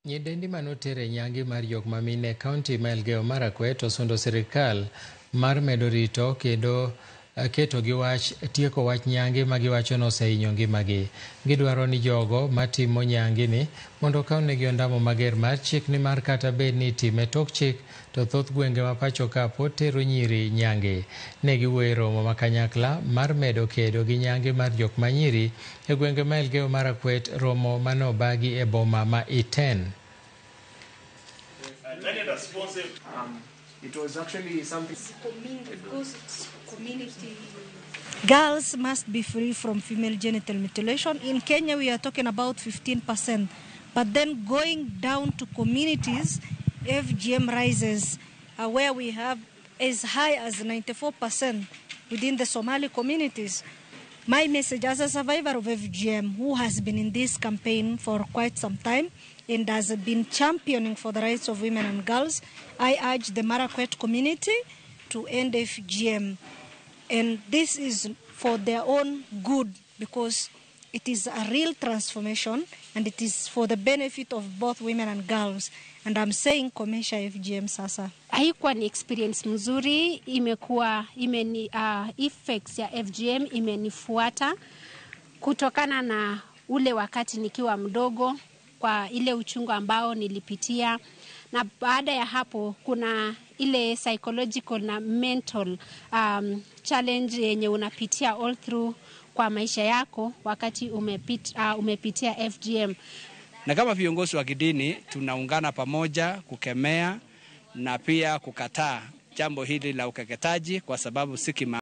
Nyidendi manotere nyangi mar jok mamine kaunti ma Elgeyo Marakwet osundo sirikal mar medo rito kendo keto gi wach tieko wach nyangi ma giwacho no osehinyo ngimagi. Gidwaro ni jogo matimo nyangi ni mondo kawnegi ondamo mager mar chik ni mar kata bed ni time tok chik to thoth gwenge ma pacho ka pod tero nyiri nyangi. Ne giwuoyo e romo ma kanyakla mar medo kedo gi nyangi mar jok manyiri e gwenge ma Elgeyo Marakwet, romo manobagi e boma ma Iten. It was actually something. Girls must be free from female genital mutilation. In Kenya, we are talking about 15%. But then going down to communities, FGM rises, where we have as high as 94% within the Somali communities. My message as a survivor of FGM, who has been in this campaign for quite some time and has been championing for the rights of women and girls, I urge the Marakwet community to end FGM. And this is for their own good, because it is a real transformation and it is for the benefit of both women and girls. And I'm saying komesha FGM sasa. Haikuwa ni experience mzuri, imekuwa effects ya FGM imenifuata kutokana na ule wakati nikiwa mdogo, kwa ile uchungu ambao nilipitia, na baada ya hapo kuna ile psychological na mental challenge yenye unapitia all through kwa maisha yako wakati umepitia FGM. Na kama viongozi wa kidini tunaungana pamoja kukemea na pia kukataa jambo hili la ukeketaji, kwa sababu si